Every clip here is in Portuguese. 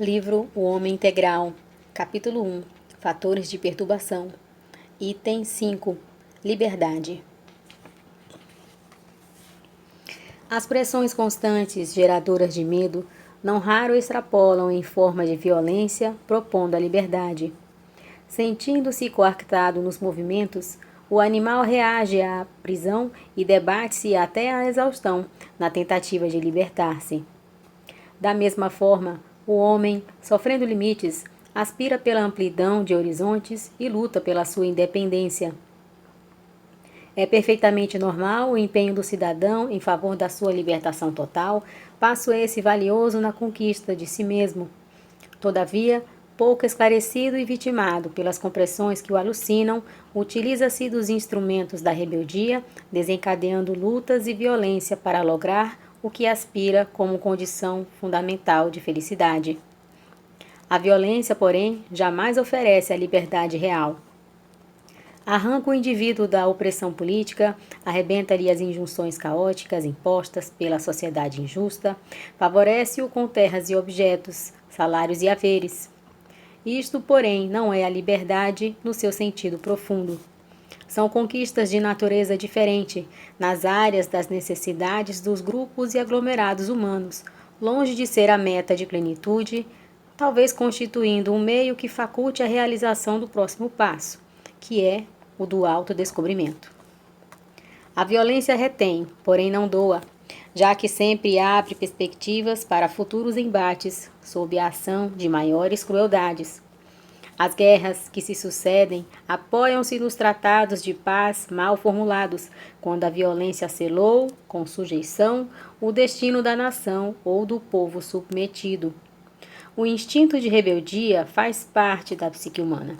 Livro O Homem Integral, Capítulo 1, Fatores de Perturbação. Item 5, Liberdade. As pressões constantes, geradoras de medo, não raro extrapolam em forma de violência, propondo a liberdade. Sentindo-se coartado nos movimentos, o animal reage à prisão e debate-se até a exaustão, na tentativa de libertar-se. Da mesma forma, o homem, sofrendo limites, aspira pela amplidão de horizontes e luta pela sua independência. É perfeitamente normal o empenho do cidadão em favor da sua libertação total, passo esse valioso na conquista de si mesmo. Todavia, pouco esclarecido e vitimado pelas compressões que o alucinam, utiliza-se dos instrumentos da rebeldia, desencadeando lutas e violência para lograr o que aspira como condição fundamental de felicidade. A violência, porém, jamais oferece a liberdade real. Arranca o indivíduo da opressão política, arrebenta-lhe as injunções caóticas impostas pela sociedade injusta, favorece-o com terras e objetos, salários e haveres. Isto, porém, não é a liberdade no seu sentido profundo. São conquistas de natureza diferente, nas áreas das necessidades dos grupos e aglomerados humanos, longe de ser a meta de plenitude, talvez constituindo um meio que faculte a realização do próximo passo, que é o do autodescobrimento. A violência retém, porém não doa, já que sempre abre perspectivas para futuros embates sob a ação de maiores crueldades. As guerras que se sucedem apoiam-se nos tratados de paz mal formulados, quando a violência selou, com sujeição, o destino da nação ou do povo submetido. O instinto de rebeldia faz parte da psique humana.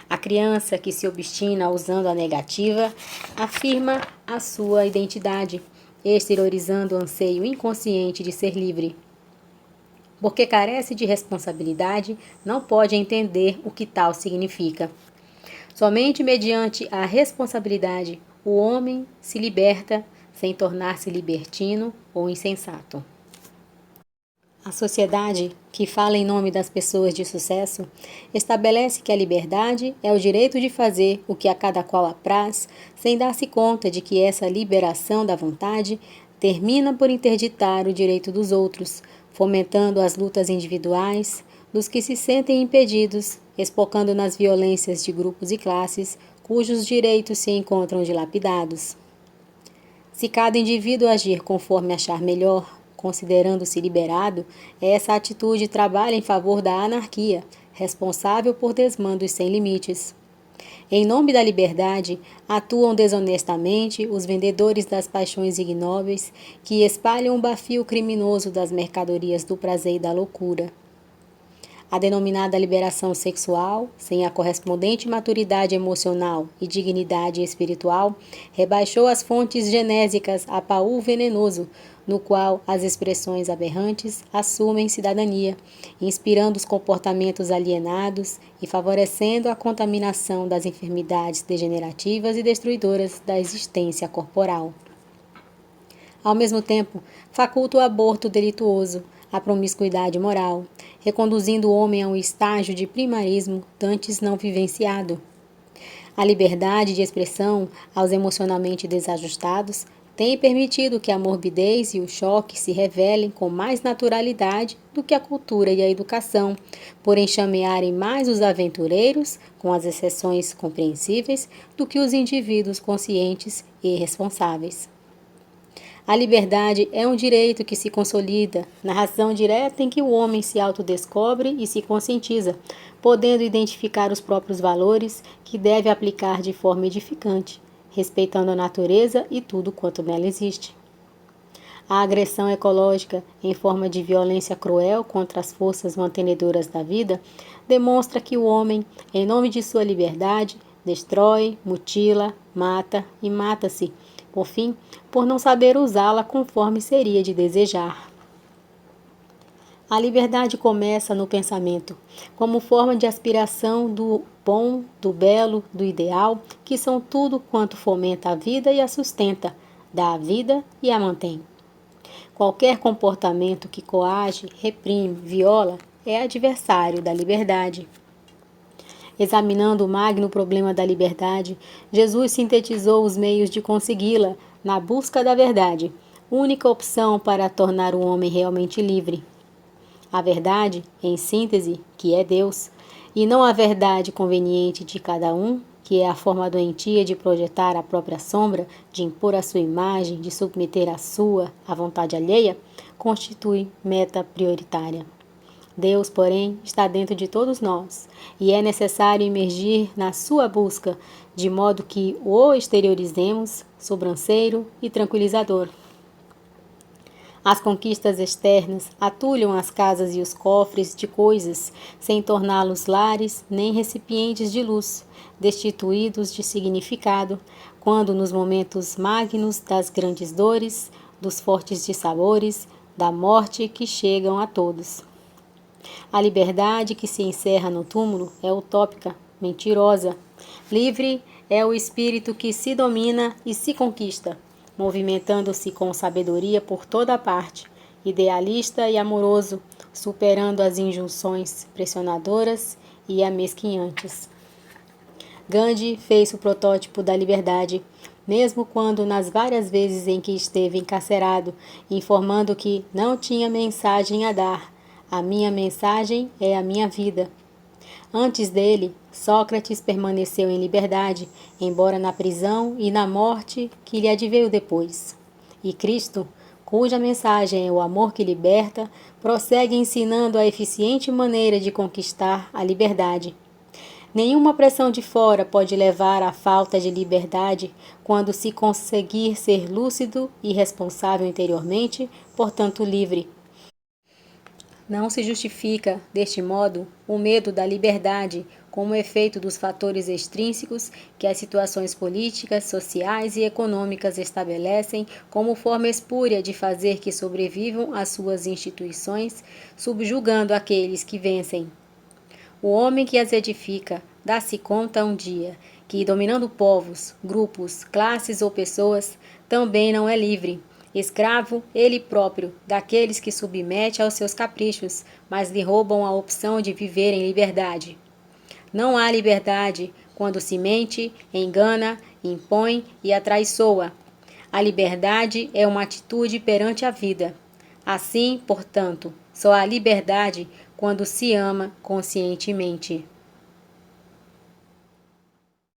A criança que se obstina usando a negativa afirma a sua identidade, exteriorizando o anseio inconsciente de ser livre. Porque carece de responsabilidade, não pode entender o que tal significa. Somente mediante a responsabilidade, o homem se liberta sem tornar-se libertino ou insensato. A sociedade, que fala em nome das pessoas de sucesso, estabelece que a liberdade é o direito de fazer o que a cada qual apraz, sem dar-se conta de que essa liberação da vontade termina por interditar o direito dos outros, fomentando as lutas individuais dos que se sentem impedidos, espocando nas violências de grupos e classes cujos direitos se encontram dilapidados. Se cada indivíduo agir conforme achar melhor, considerando-se liberado, essa atitude trabalha em favor da anarquia, responsável por desmandos sem limites. Em nome da liberdade, atuam desonestamente os vendedores das paixões ignóbeis que espalham o bafio criminoso das mercadorias do prazer e da loucura. A denominada liberação sexual, sem a correspondente maturidade emocional e dignidade espiritual, rebaixou as fontes genésicas a paú venenoso, no qual as expressões aberrantes assumem cidadania, inspirando os comportamentos alienados e favorecendo a contaminação das enfermidades degenerativas e destruidoras da existência corporal. Ao mesmo tempo, faculta o aborto delituoso, a promiscuidade moral, reconduzindo o homem a um estágio de primarismo dantes não vivenciado. A liberdade de expressão aos emocionalmente desajustados tem permitido que a morbidez e o choque se revelem com mais naturalidade do que a cultura e a educação, por enxamearem mais os aventureiros, com as exceções compreensíveis, do que os indivíduos conscientes e responsáveis. A liberdade é um direito que se consolida na razão direta em que o homem se autodescobre e se conscientiza, podendo identificar os próprios valores que deve aplicar de forma edificante, respeitando a natureza e tudo quanto nela existe. A agressão ecológica, em forma de violência cruel contra as forças mantenedoras da vida, demonstra que o homem, em nome de sua liberdade, destrói, mutila, mata e mata-se, por fim, por não saber usá-la conforme seria de desejar. A liberdade começa no pensamento, como forma de aspiração do bom, do belo, do ideal, que são tudo quanto fomenta a vida e a sustenta, dá a vida e a mantém. Qualquer comportamento que coage, reprime, viola, é adversário da liberdade. Examinando o magno problema da liberdade, Jesus sintetizou os meios de consegui-la na busca da verdade, única opção para tornar o homem realmente livre. A verdade, em síntese, que é Deus, e não a verdade conveniente de cada um, que é a forma doentia de projetar a própria sombra, de impor a sua imagem, de submeter a sua à vontade alheia, constitui meta prioritária. Deus, porém, está dentro de todos nós, e é necessário emergir na sua busca, de modo que o exteriorizemos, sobranceiro e tranquilizador. As conquistas externas atulham as casas e os cofres de coisas, sem torná-los lares nem recipientes de luz, destituídos de significado, quando nos momentos magnos das grandes dores, dos fortes dissabores, da morte que chegam a todos. A liberdade que se encerra no túmulo é utópica, mentirosa. Livre é o espírito que se domina e se conquista, movimentando-se com sabedoria por toda a parte, idealista e amoroso, superando as injunções pressionadoras e amesquinhantes. Gandhi fez o protótipo da liberdade, mesmo quando nas várias vezes em que esteve encarcerado, informando que não tinha mensagem a dar. A minha mensagem é a minha vida. Antes dele, Sócrates permaneceu em liberdade, embora na prisão e na morte que lhe adveio depois. E Cristo, cuja mensagem é o amor que liberta, prossegue ensinando a eficiente maneira de conquistar a liberdade. Nenhuma pressão de fora pode levar à falta de liberdade quando se conseguir ser lúcido e responsável interiormente, portanto livre. Não se justifica, deste modo, o medo da liberdade como efeito dos fatores extrínsecos que as situações políticas, sociais e econômicas estabelecem como forma espúria de fazer que sobrevivam as suas instituições, subjugando aqueles que vencem. O homem que as edifica dá-se conta um dia que, dominando povos, grupos, classes ou pessoas, também não é livre. Escravo, ele próprio, daqueles que submete aos seus caprichos, mas lhe roubam a opção de viver em liberdade. Não há liberdade quando se mente, engana, impõe e atraiçoa. A liberdade é uma atitude perante a vida. Assim, portanto, só há liberdade quando se ama conscientemente.